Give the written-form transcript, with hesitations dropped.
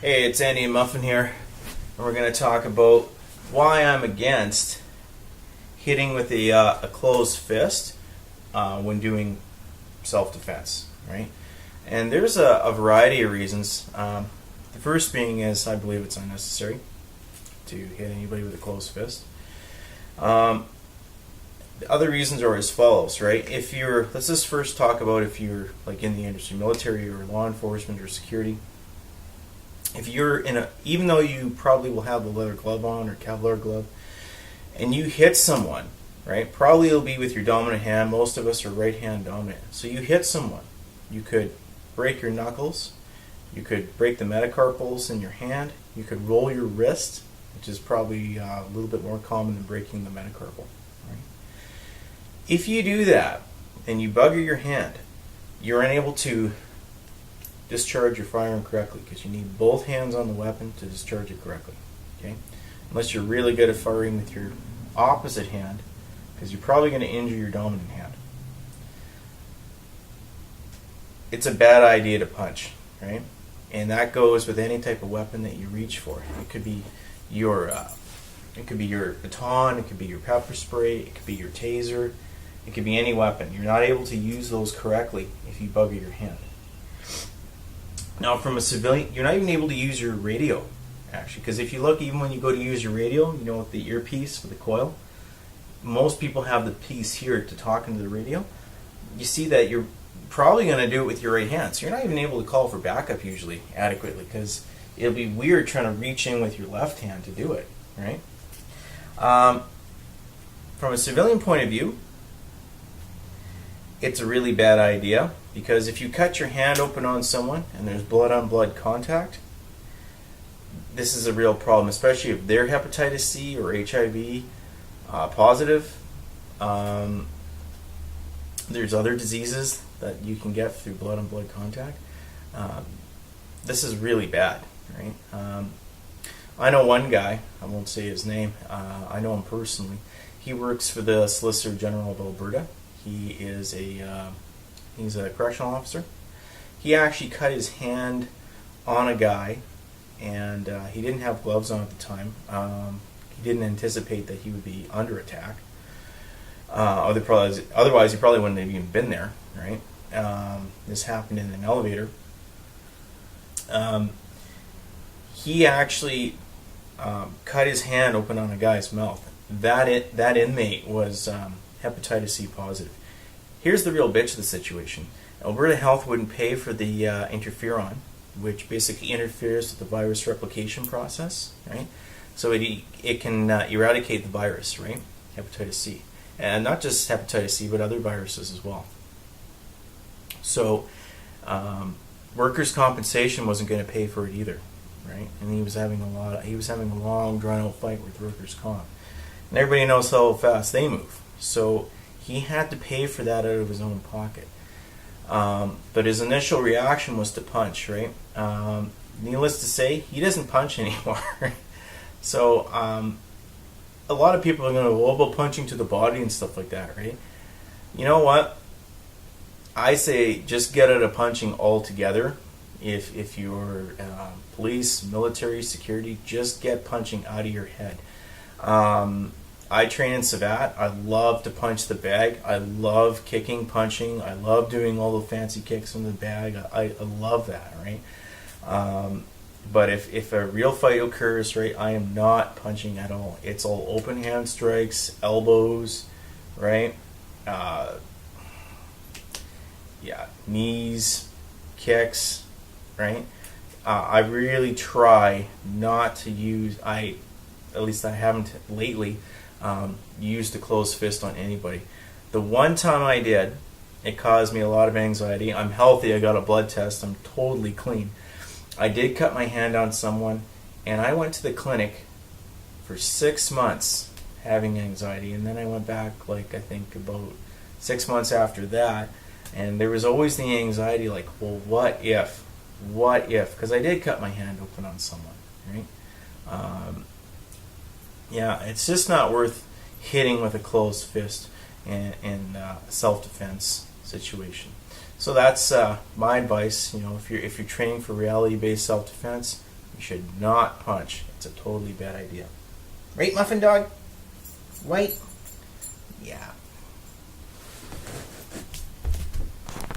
Hey, it's Andy Muffin here, and we're going to talk about why I'm against hitting with a closed fist when doing self-defense, right? And there's a variety of reasons. The first being is I believe it's unnecessary to hit anybody with a closed fist. The other reasons are as follows, right? Let's just first talk about if you're like in the industry, military or law enforcement or security. If you're even though you probably will have the leather glove on or Kevlar glove, and you hit someone, right? Probably it'll be with your dominant hand. Most of us are right hand dominant. So you hit someone, you could break your knuckles, you could break the metacarpals in your hand, you could roll your wrist, which is probably a little bit more common than breaking the metacarpal. Right? If you do that and you bugger your hand, you're unable to discharge your firearm correctly because you need both hands on the weapon to discharge it correctly. Okay, unless you're really good at firing with your opposite hand, because you're probably going to injure your dominant hand. It's a bad idea to punch, right? And that goes with any type of weapon that you reach for. It could be your baton, it could be your pepper spray, it could be your taser, it could be any weapon. You're not able to use those correctly if you bugger your hand. Now, from a civilian, you're not even able to use your radio, actually, because if you look, even when you go to use your radio, you know, with the earpiece for the coil, most people have the piece here to talk into the radio. You see that you're probably going to do it with your right hand, so you're not even able to call for backup usually adequately, because it'll be weird trying to reach in with your left hand to do it, right? From a civilian point of view, it's a really bad idea, because if you cut your hand open on someone and there's blood on blood contact, this is a real problem, especially if they're hepatitis C or HIV positive. There's other diseases that you can get through blood on blood contact. This is really bad, right? I know one guy, I won't say his name, I know him personally. He works for the Solicitor General of Alberta. He's a correctional officer. He actually cut his hand on a guy, and he didn't have gloves on at the time. He didn't anticipate that he would be under attack. Otherwise, he probably wouldn't have even been there, right? This happened in an elevator. He actually cut his hand open on a guy's mouth. That inmate was hepatitis C positive. Here's the real bitch of the situation. Alberta Health wouldn't pay for the interferon, which basically interferes with the virus replication process, right? So it can eradicate the virus, right? Hepatitis C. And not just hepatitis C, but other viruses as well. So workers' compensation wasn't going to pay for it either, right? And he was having a long, drawn-out fight with workers' comp. And everybody knows how fast they move. So he had to pay for that out of his own pocket. But his initial reaction was to punch, right? Needless to say, he doesn't punch anymore. So a lot of people are going to go about punching to the body and stuff like that, right? You know what? I say just get out of punching altogether. If you're police, military, security, just get punching out of your head. I train in Savat. I love to punch the bag. I love kicking, punching. I love doing all the fancy kicks in the bag. I love that, right? But if a real fight occurs, right, I am not punching at all. It's all open hand strikes, elbows, right? Knees, kicks, right? I really try not to use, at least I haven't lately, used a closed fist on anybody. The one time I did, it caused me a lot of anxiety. I'm healthy, I got a blood test, I'm totally clean. I did cut my hand on someone, and I went to the clinic for 6 months having anxiety, and then I went back, I think about 6 months after that, and there was always the anxiety, well, what if? Because I did cut my hand open on someone, right? It's just not worth hitting with a closed fist in self-defense situation. So that's my advice. If you're training for reality-based self-defense, You should not punch. It's a totally bad idea. Right, Muffin Dog? Right? Yeah.